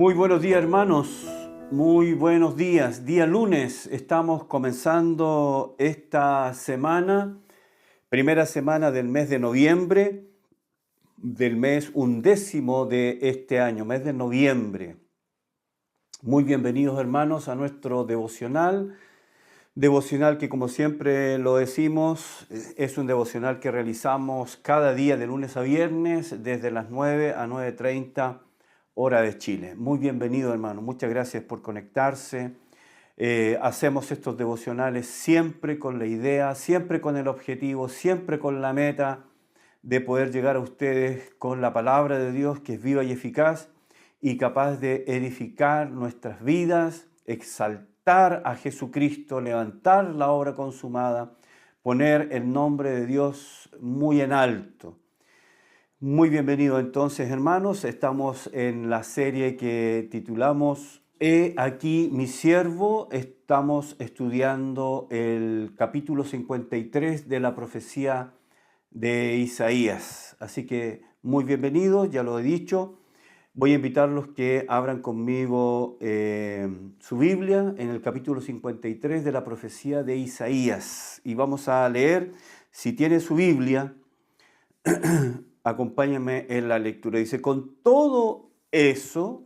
Muy buenos días, hermanos. Muy buenos días. Día lunes. Estamos comenzando esta semana, primera semana del mes de noviembre, del mes undécimo de este año, mes de noviembre. Muy bienvenidos, hermanos, a nuestro devocional. Devocional que, como siempre lo decimos, es un devocional que realizamos cada día de lunes a viernes desde las 9 a 9:30 hora de Chile. Muy bienvenido, hermano. Muchas gracias por conectarse. Hacemos estos devocionales siempre con la idea, siempre con el objetivo, siempre con la meta de poder llegar a ustedes con la palabra de Dios, que es viva y eficaz y capaz de edificar nuestras vidas, exaltar a Jesucristo, levantar la obra consumada, poner el nombre de Dios muy en alto. Muy bienvenido entonces, hermanos. Estamos en la serie que titulamos He aquí mi siervo. Estamos estudiando el capítulo 53 de la profecía de Isaías. Así que muy bienvenidos, ya lo he dicho. Voy a invitarlos que abran conmigo su Biblia en el capítulo 53 de la profecía de Isaías. Y vamos a leer, si tiene su Biblia, acompáñenme en la lectura. Dice, con todo eso,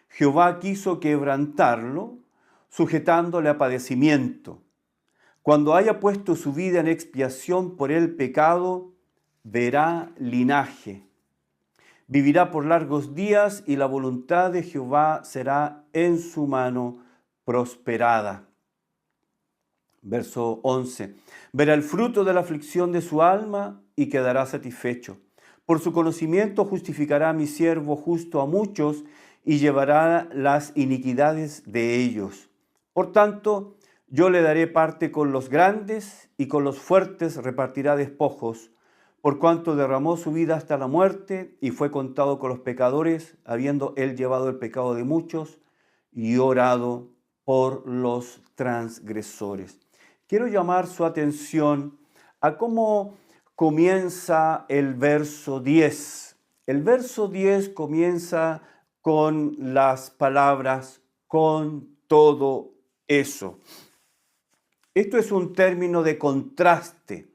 Jehová quiso quebrantarlo, sujetándole a padecimiento. Cuando haya puesto su vida en expiación por el pecado, verá linaje. Vivirá por largos días y la voluntad de Jehová será en su mano prosperada. Verso 11. Verá el fruto de la aflicción de su alma y quedará satisfecho. Por su conocimiento justificará a mi siervo justo a muchos y llevará las iniquidades de ellos. Por tanto, yo le daré parte con los grandes y con los fuertes repartirá despojos, por cuanto derramó su vida hasta la muerte y fue contado con los pecadores, habiendo él llevado el pecado de muchos y orado por los transgresores. Quiero llamar su atención a cómo comienza el verso 10. El verso 10 comienza con las palabras con todo eso. Esto es un término de contraste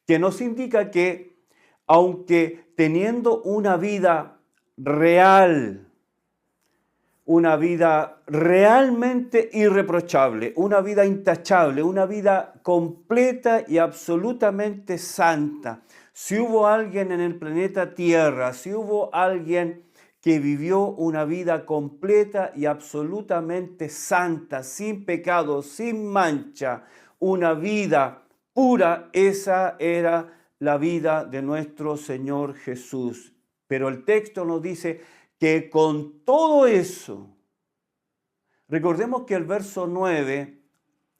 que nos indica que, aunque teniendo una vida real, una vida realmente irreprochable, una vida intachable, una vida completa y absolutamente santa, si hubo alguien en el planeta Tierra, si hubo alguien que vivió una vida completa y absolutamente santa, sin pecado, sin mancha, una vida pura, esa era la vida de nuestro Señor Jesús. Pero el texto nos dice que con todo eso, recordemos que el verso 9,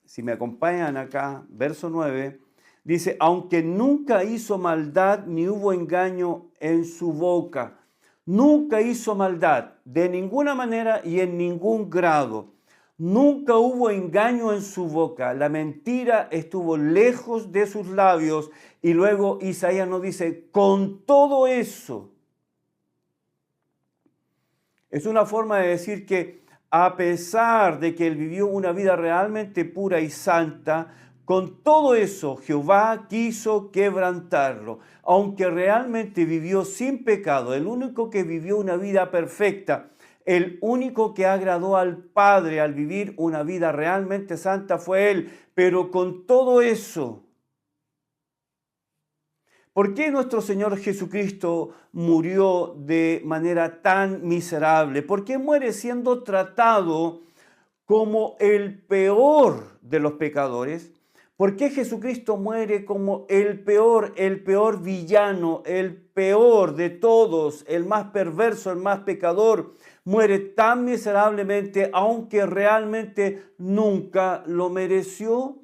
si me acompañan acá, verso 9, dice, aunque nunca hizo maldad ni hubo engaño en su boca. Nunca hizo maldad, de ninguna manera y en ningún grado. Nunca hubo engaño en su boca. La mentira estuvo lejos de sus labios. Y luego Isaías nos dice, con todo eso. Es una forma de decir que a pesar de que él vivió una vida realmente pura y santa, con todo eso Jehová quiso quebrantarlo. Aunque realmente vivió sin pecado, el único que vivió una vida perfecta, el único que agradó al Padre al vivir una vida realmente santa fue él. Pero con todo eso, ¿por qué nuestro Señor Jesucristo murió de manera tan miserable? ¿Por qué muere siendo tratado como el peor de los pecadores? ¿Por qué Jesucristo muere como el peor villano, el peor de todos, el más perverso, el más pecador? Muere tan miserablemente, aunque realmente nunca lo mereció.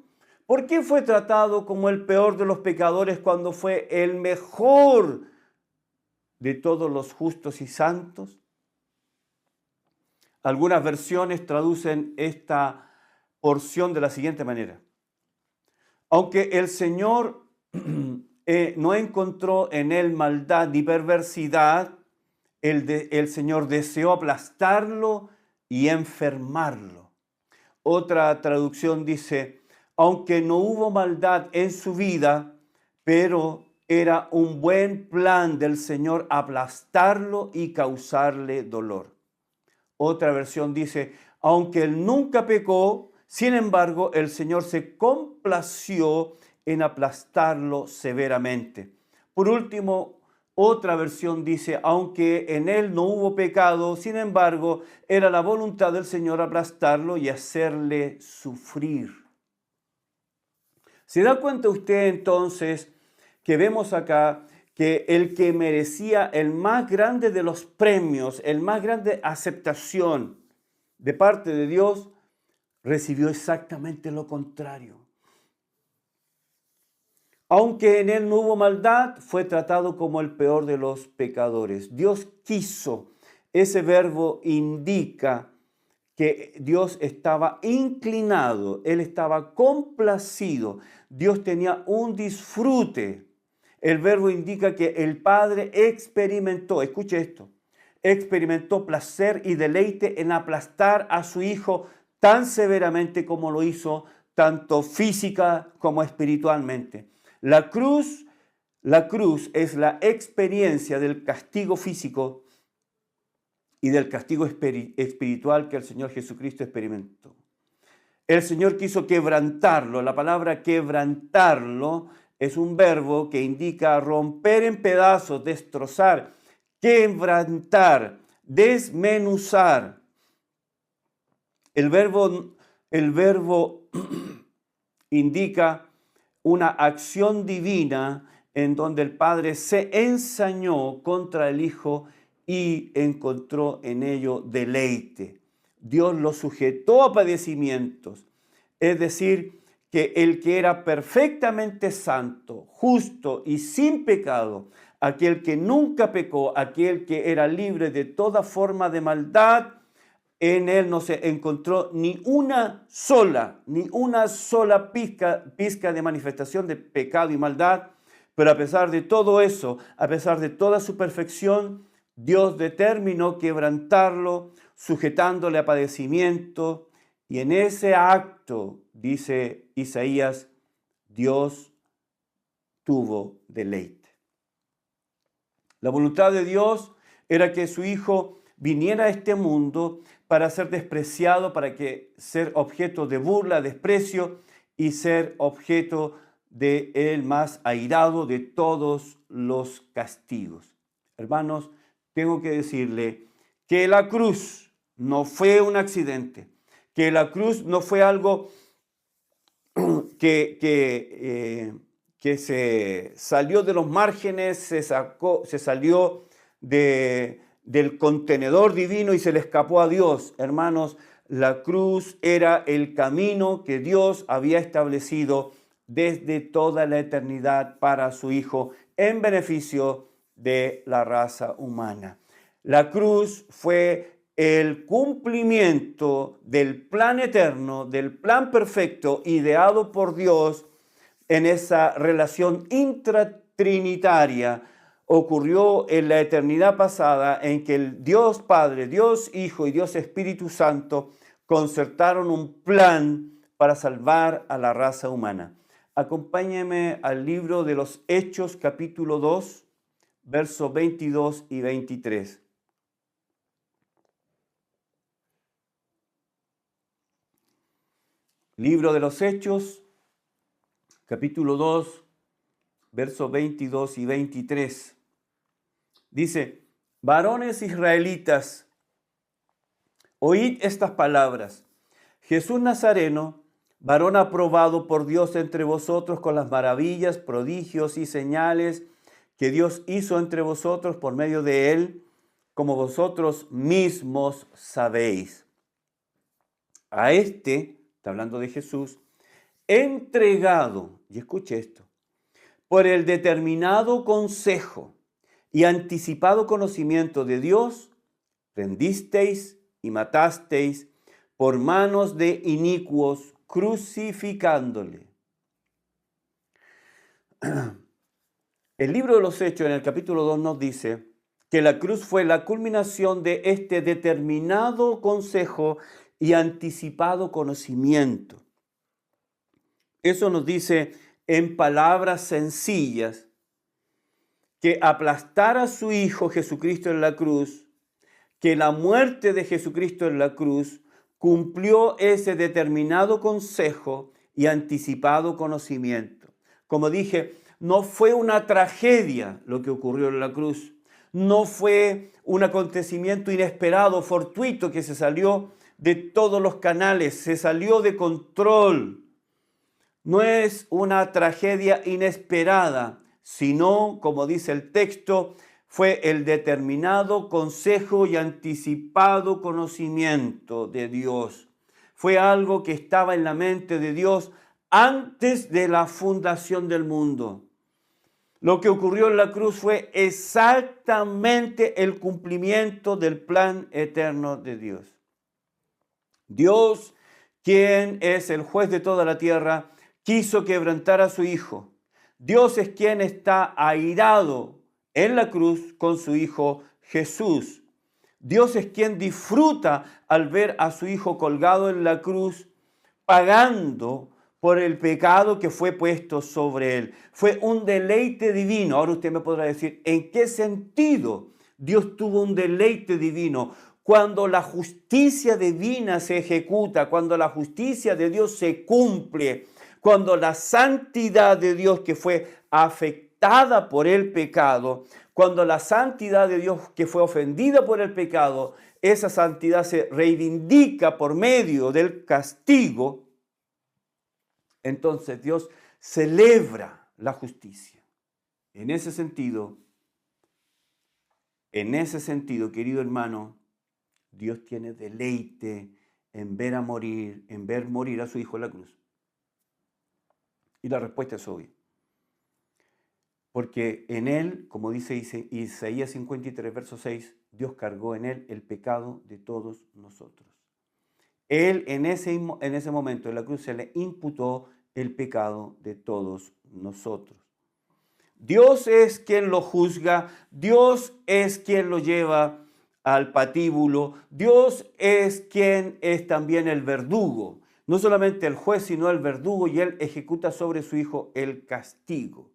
¿Por qué fue tratado como el peor de los pecadores cuando fue el mejor de todos los justos y santos? Algunas versiones traducen esta porción de la siguiente manera. Aunque el Señor no encontró en él maldad ni perversidad, el Señor deseó aplastarlo y enfermarlo. Otra traducción dice, aunque no hubo maldad en su vida, pero era un buen plan del Señor aplastarlo y causarle dolor. Otra versión dice, aunque él nunca pecó, sin embargo, el Señor se complació en aplastarlo severamente. Por último, otra versión dice, aunque en él no hubo pecado, sin embargo, era la voluntad del Señor aplastarlo y hacerle sufrir. ¿Se da cuenta usted entonces que vemos acá que el que merecía el más grande de los premios, el más grande aceptación de parte de Dios, recibió exactamente lo contrario? Aunque en él no hubo maldad, fue tratado como el peor de los pecadores. Dios quiso. Ese verbo indica que Dios estaba inclinado, Él estaba complacido, Dios tenía un disfrute. El verbo indica que el Padre experimentó, escuche esto, experimentó placer y deleite en aplastar a su Hijo tan severamente como lo hizo, tanto física como espiritualmente. La cruz es la experiencia del castigo físico y del castigo espiritual que el Señor Jesucristo experimentó. El Señor quiso quebrantarlo. La palabra quebrantarlo es un verbo que indica romper en pedazos, destrozar, quebrantar, desmenuzar. El verbo indica una acción divina en donde el Padre se ensañó contra el Hijo y encontró en ello deleite. Dios lo sujetó a padecimientos, es decir, que el que era perfectamente santo, justo y sin pecado, aquel que nunca pecó, aquel que era libre de toda forma de maldad, en él no se encontró ni una sola pizca de manifestación de pecado y maldad, pero a pesar de todo eso, a pesar de toda su perfección, Dios determinó quebrantarlo, sujetándole a padecimiento, y en ese acto, dice Isaías, Dios tuvo deleite. La voluntad de Dios era que su Hijo viniera a este mundo para ser despreciado, para que ser objeto de burla, desprecio y ser objeto de el más airado de todos los castigos. Hermanos, tengo que decirle que la cruz no fue un accidente, que la cruz no fue algo que se salió de los márgenes, se salió del contenedor divino y se le escapó a Dios. Hermanos, la cruz era el camino que Dios había establecido desde toda la eternidad para su Hijo en beneficio de la raza humana. La cruz fue el cumplimiento del plan eterno, del plan perfecto ideado por Dios en esa relación intratrinitaria. Ocurrió en la eternidad pasada en que el Dios Padre, Dios Hijo y Dios Espíritu Santo concertaron un plan para salvar a la raza humana. Acompáñeme al libro de los Hechos, capítulo 2, versos 22 y 23. Libro de los Hechos, capítulo 2, versos 22 y 23. Dice, varones israelitas, oíd estas palabras. Jesús Nazareno, varón aprobado por Dios entre vosotros con las maravillas, prodigios y señales que Dios hizo entre vosotros por medio de él, como vosotros mismos sabéis. A este, está hablando de Jesús, entregado, y escuche esto, por el determinado consejo y anticipado conocimiento de Dios, prendisteis y matasteis por manos de inicuos, crucificándole. El libro de los Hechos en el capítulo 2 nos dice que la cruz fue la culminación de este determinado consejo y anticipado conocimiento. Eso nos dice en palabras sencillas que aplastar a su Hijo Jesucristo en la cruz, que la muerte de Jesucristo en la cruz cumplió ese determinado consejo y anticipado conocimiento. Como dije, no fue una tragedia lo que ocurrió en la cruz. No fue un acontecimiento inesperado, fortuito, que se salió de todos los canales, se salió de control. No es una tragedia inesperada, sino, como dice el texto, fue el determinado consejo y anticipado conocimiento de Dios. Fue algo que estaba en la mente de Dios antes de la fundación del mundo. Lo que ocurrió en la cruz fue exactamente el cumplimiento del plan eterno de Dios. Dios, quien es el juez de toda la tierra, quiso quebrantar a su Hijo. Dios es quien está airado en la cruz con su Hijo Jesús. Dios es quien disfruta al ver a su Hijo colgado en la cruz, pagando por el pecado que fue puesto sobre él. Fue un deleite divino. Ahora usted me podrá decir, ¿en qué sentido Dios tuvo un deleite divino? Cuando la justicia divina se ejecuta, cuando la justicia de Dios se cumple, cuando la santidad de Dios que fue afectada por el pecado, cuando la santidad de Dios que fue ofendida por el pecado, esa santidad se reivindica por medio del castigo, entonces Dios celebra la justicia. En ese sentido, querido hermano, Dios tiene deleite en ver morir a su Hijo en la cruz. Y la respuesta es obvia. Porque en él, como dice Isaías 53, verso 6, Dios cargó en él el pecado de todos nosotros. Él en ese momento en la cruz se le imputó el pecado de todos nosotros. Dios es quien lo juzga, Dios es quien lo lleva al patíbulo, Dios es quien es también el verdugo. No solamente el juez, sino el verdugo, y él ejecuta sobre su Hijo el castigo.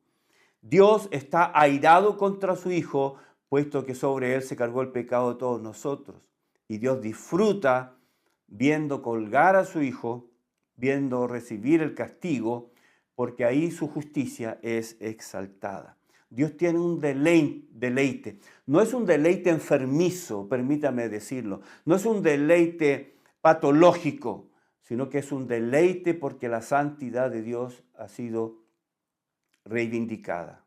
Dios está airado contra su Hijo, puesto que sobre él se cargó el pecado de todos nosotros. Y Dios disfruta viendo colgar a su Hijo, viendo recibir el castigo, porque ahí su justicia es exaltada. Dios tiene un deleite. No es un deleite enfermizo, permítame decirlo. No es un deleite patológico, sino que es un deleite porque la santidad de Dios ha sido reivindicada.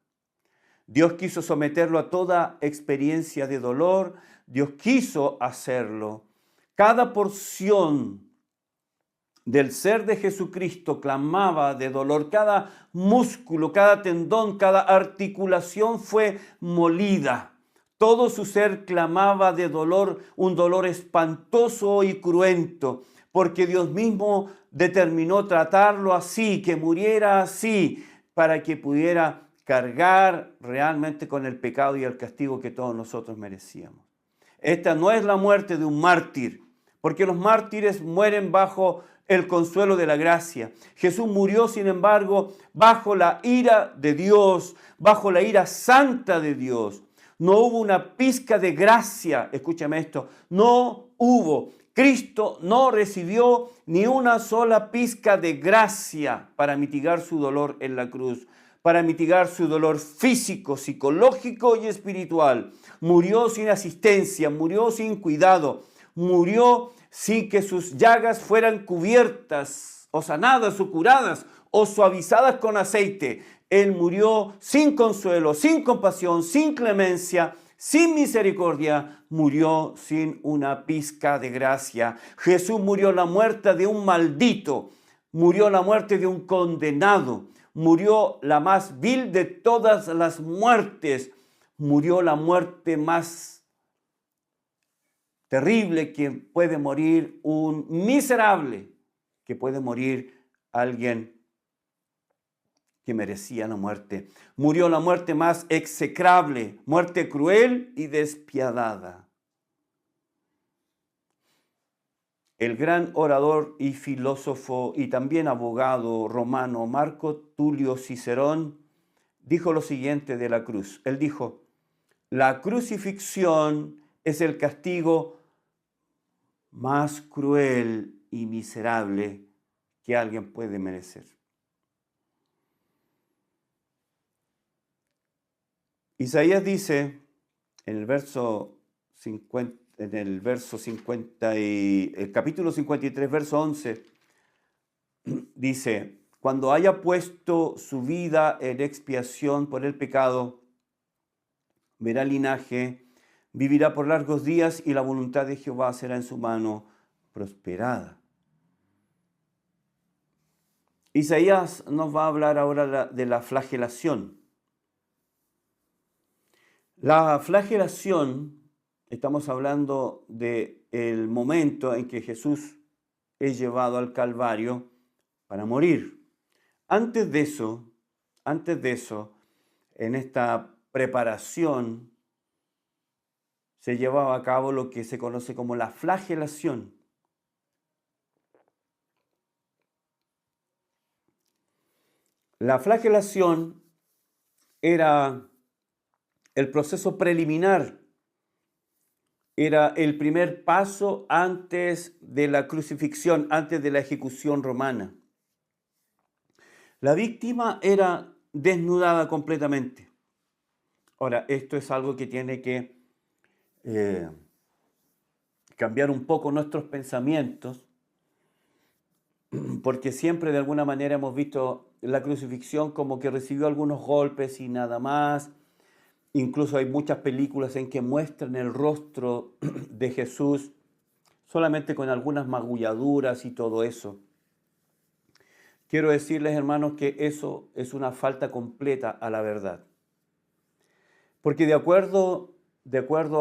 Dios quiso someterlo a toda experiencia de dolor, Dios quiso hacerlo. Cada porción del ser de Jesucristo clamaba de dolor, cada músculo, cada tendón, cada articulación fue molida. Todo su ser clamaba de dolor, un dolor espantoso y cruento, porque Dios mismo determinó tratarlo así, que muriera así, para que pudiera cargar realmente con el pecado y el castigo que todos nosotros merecíamos. Esta no es la muerte de un mártir, porque los mártires mueren bajo el consuelo de la gracia. Jesús murió, sin embargo, bajo la ira de Dios, bajo la ira santa de Dios. No hubo una pizca de gracia, escúchame esto, no hubo. Cristo no recibió ni una sola pizca de gracia para mitigar su dolor en la cruz, para mitigar su dolor físico, psicológico y espiritual. Murió sin asistencia, murió sin cuidado, murió sin que sus llagas fueran cubiertas o sanadas o curadas o suavizadas con aceite. Él murió sin consuelo, sin compasión, sin clemencia, sin misericordia, murió sin una pizca de gracia. Jesús murió la muerte de un maldito, murió la muerte de un condenado, murió la más vil de todas las muertes, murió la muerte más terrible que puede morir un miserable, que puede morir alguien que merecía la muerte. Murió la muerte más execrable, muerte cruel y despiadada. El gran orador y filósofo y también abogado romano Marco Tulio Cicerón dijo lo siguiente de la cruz. Él dijo: la crucifixión es el castigo más cruel y miserable que alguien puede merecer. Isaías dice en el verso 50, el capítulo 53, verso 11, dice: cuando haya puesto su vida en expiación por el pecado, verá linaje, vivirá por largos días y la voluntad de Jehová será en su mano prosperada. Isaías nos va a hablar ahora de la flagelación. La flagelación, estamos hablando del momento en que Jesús es llevado al Calvario para morir. Antes de eso, en esta preparación se llevaba a cabo lo que se conoce como la flagelación. La flagelación era el proceso preliminar, era el primer paso antes de la crucifixión, antes de la ejecución romana. La víctima era desnudada completamente. Ahora, esto es algo que tiene que cambiar un poco nuestros pensamientos, porque siempre de alguna manera hemos visto la crucifixión como que recibió algunos golpes y nada más. Incluso hay muchas películas en que muestran el rostro de Jesús solamente con algunas magulladuras y todo eso. Quiero decirles, hermanos, que eso es una falta completa a la verdad. Porque de acuerdo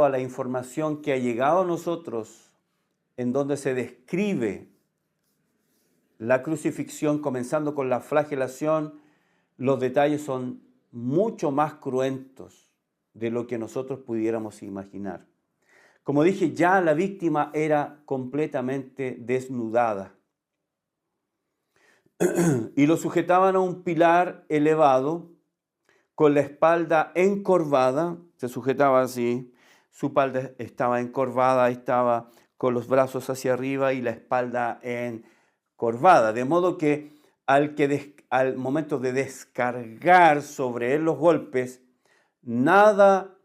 a la información que ha llegado a nosotros, en donde se describe la crucifixión, comenzando con la flagelación, los detalles son mucho más cruentos de lo que nosotros pudiéramos imaginar. Como dije, ya la víctima era completamente desnudada. Y lo sujetaban a un pilar elevado, con la espalda encorvada, se sujetaba así, su espalda estaba encorvada, estaba con los brazos hacia arriba y la espalda encorvada, de modo que al momento de descargar sobre él los golpes, nada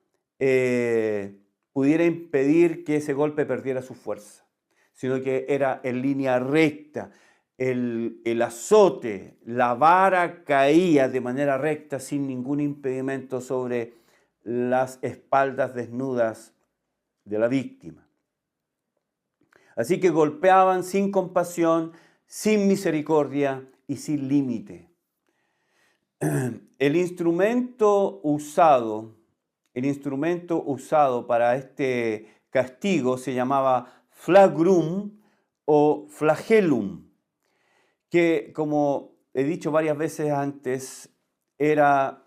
pudiera impedir que ese golpe perdiera su fuerza, sino que era en línea recta. El azote, la vara caía de manera recta sin ningún impedimento sobre las espaldas desnudas de la víctima. Así que golpeaban sin compasión, sin misericordia y sin límite. El instrumento usado para este castigo se llamaba flagrum o flagellum, que, como he dicho varias veces antes, era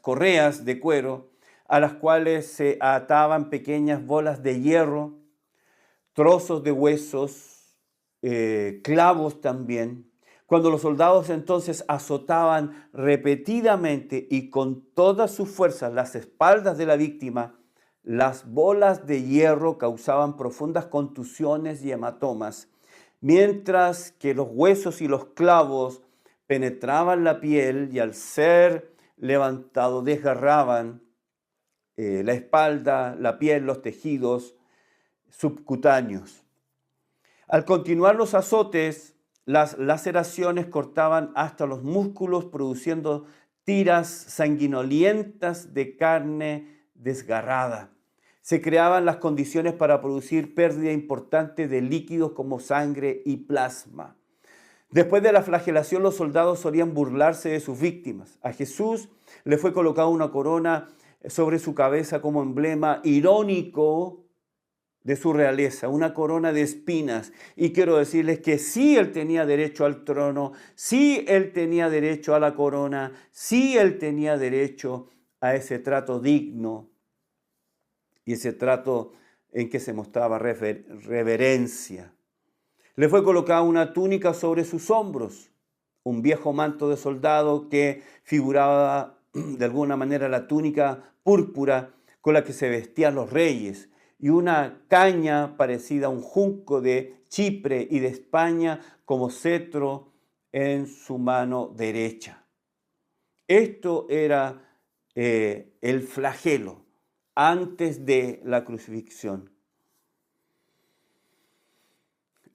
correas de cuero a las cuales se ataban pequeñas bolas de hierro, trozos de huesos, clavos también. Cuando los soldados entonces azotaban repetidamente y con todas sus fuerzas las espaldas de la víctima, las bolas de hierro causaban profundas contusiones y hematomas, mientras que los huesos y los clavos penetraban la piel y al ser levantados desgarraban la espalda, la piel, los tejidos subcutáneos. Al continuar los azotes, las laceraciones cortaban hasta los músculos, produciendo tiras sanguinolientas de carne desgarrada. Se creaban las condiciones para producir pérdida importante de líquidos como sangre y plasma. Después de la flagelación, los soldados solían burlarse de sus víctimas. A Jesús le fue colocada una corona sobre su cabeza como emblema irónico de su realeza, una corona de espinas. Y quiero decirles que sí él tenía derecho al trono, sí él tenía derecho a la corona, sí él tenía derecho a ese trato digno y ese trato en que se mostraba reverencia. Le fue colocada una túnica sobre sus hombros, un viejo manto de soldado que figuraba de alguna manera la túnica púrpura con la que se vestían los reyes, y una caña parecida a un junco de Chipre y de España como cetro en su mano derecha. Esto era el flagelo antes de la crucifixión.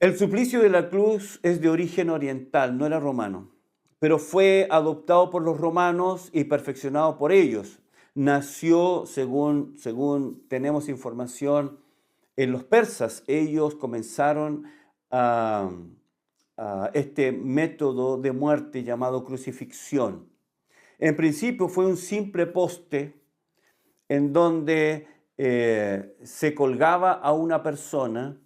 El suplicio de la cruz es de origen oriental, no era romano, pero fue adoptado por los romanos y perfeccionado por ellos. Nació, según tenemos información, en los persas. Ellos comenzaron a este método de muerte llamado crucifixión. En principio fue un simple poste en donde se colgaba a una persona.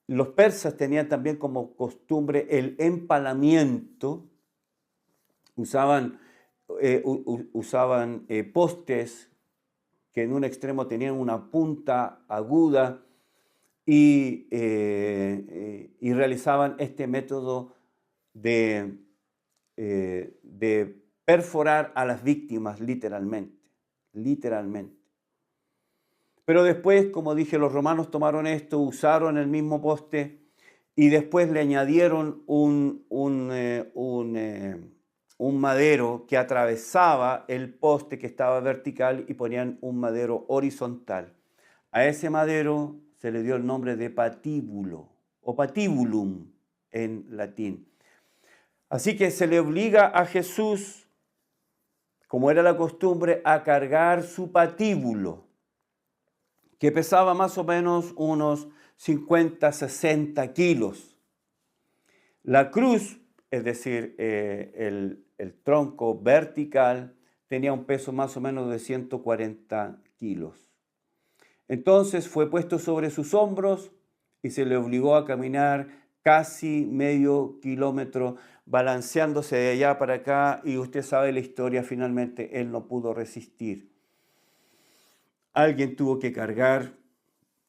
Los persas tenían también como costumbre el empalamiento. Usaban postes que en un extremo tenían una punta aguda y realizaban este método de perforar a las víctimas literalmente. Pero después, como dije, los romanos tomaron esto, usaron el mismo poste y después le añadieron un madero que atravesaba el poste que estaba vertical y ponían un madero horizontal. A ese madero se le dio el nombre de patíbulo o patibulum en latín. Así que se le obliga a Jesús, como era la costumbre, a cargar su patíbulo, que pesaba más o menos unos 50, 60 kilos. La cruz, es decir, el tronco vertical, tenía un peso más o menos de 140 kilos. Entonces fue puesto sobre sus hombros y se le obligó a caminar casi medio kilómetro, balanceándose de allá para acá, y usted sabe la historia, finalmente él no pudo resistir. Alguien tuvo que cargar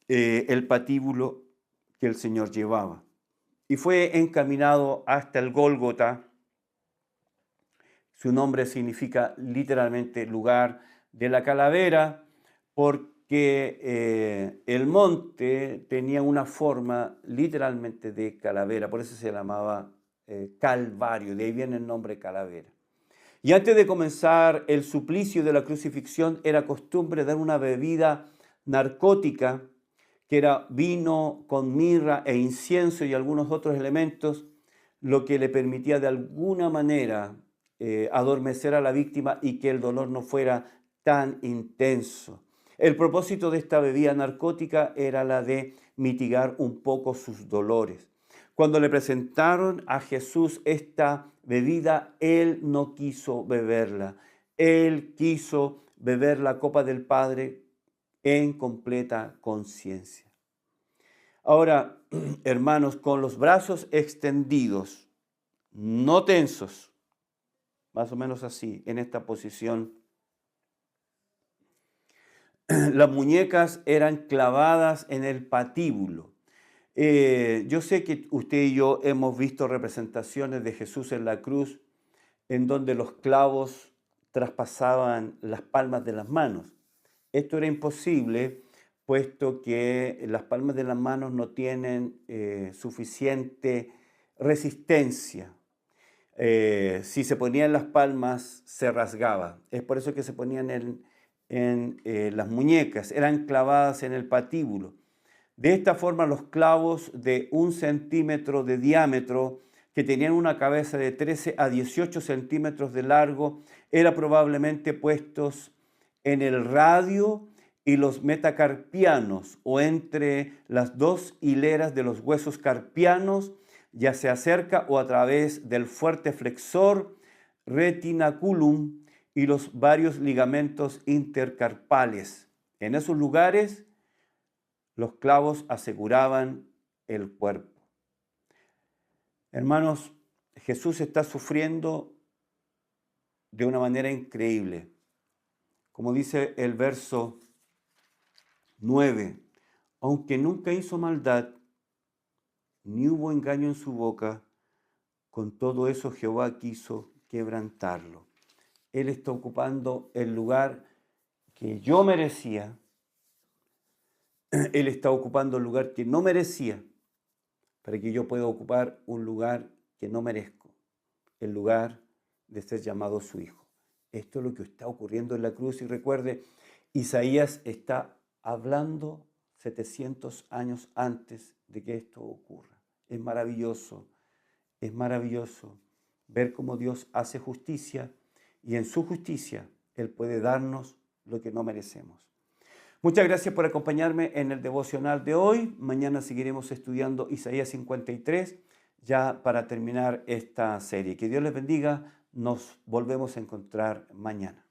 el patíbulo que el Señor llevaba. Y fue encaminado hasta el Gólgota. Su nombre significa literalmente lugar de la calavera, porque el monte tenía una forma literalmente de calavera, por eso se llamaba Calvario, de ahí viene el nombre calavera. Y antes de comenzar el suplicio de la crucifixión, era costumbre dar una bebida narcótica, que era vino con mirra e incienso y algunos otros elementos, lo que le permitía de alguna manera adormecer a la víctima y que el dolor no fuera tan intenso. El propósito de esta bebida narcótica era la de mitigar un poco sus dolores. Cuando le presentaron a Jesús esta bebida, él no quiso beberla. Él quiso beber la copa del Padre en completa conciencia. Ahora, hermanos, con los brazos extendidos, no tensos, más o menos así, en esta posición, las muñecas eran clavadas en el patíbulo. Yo sé que usted y yo hemos visto representaciones de Jesús en la cruz en donde los clavos traspasaban las palmas de las manos. Esto era imposible, puesto que las palmas de las manos no tienen suficiente resistencia. Si se ponían las palmas, se rasgaba. Es por eso que se ponían en las muñecas, eran clavadas en el patíbulo. De esta forma, los clavos de 1 centímetro de diámetro, que tenían una cabeza de 13 a 18 centímetros de largo, eran probablemente puestos en el radio y los metacarpianos, o entre las dos hileras de los huesos carpianos, ya sea cerca o a través del fuerte flexor retinaculum y los varios ligamentos intercarpales. En esos lugares, Los clavos aseguraban el cuerpo. Hermanos, Jesús está sufriendo de una manera increíble. Como dice el verso 9, aunque nunca hizo maldad, ni hubo engaño en su boca, con todo eso Jehová quiso quebrantarlo. Él está ocupando el lugar que yo merecía. Él está ocupando el lugar que no merecía, para que yo pueda ocupar un lugar que no merezco, el lugar de ser llamado su hijo. Esto es lo que está ocurriendo en la cruz. Y recuerde, Isaías está hablando 700 años antes de que esto ocurra. Es maravilloso ver cómo Dios hace justicia, y en su justicia Él puede darnos lo que no merecemos. Muchas gracias por acompañarme en el devocional de hoy. Mañana seguiremos estudiando Isaías 53, ya para terminar esta serie. Que Dios les bendiga. Nos volvemos a encontrar mañana.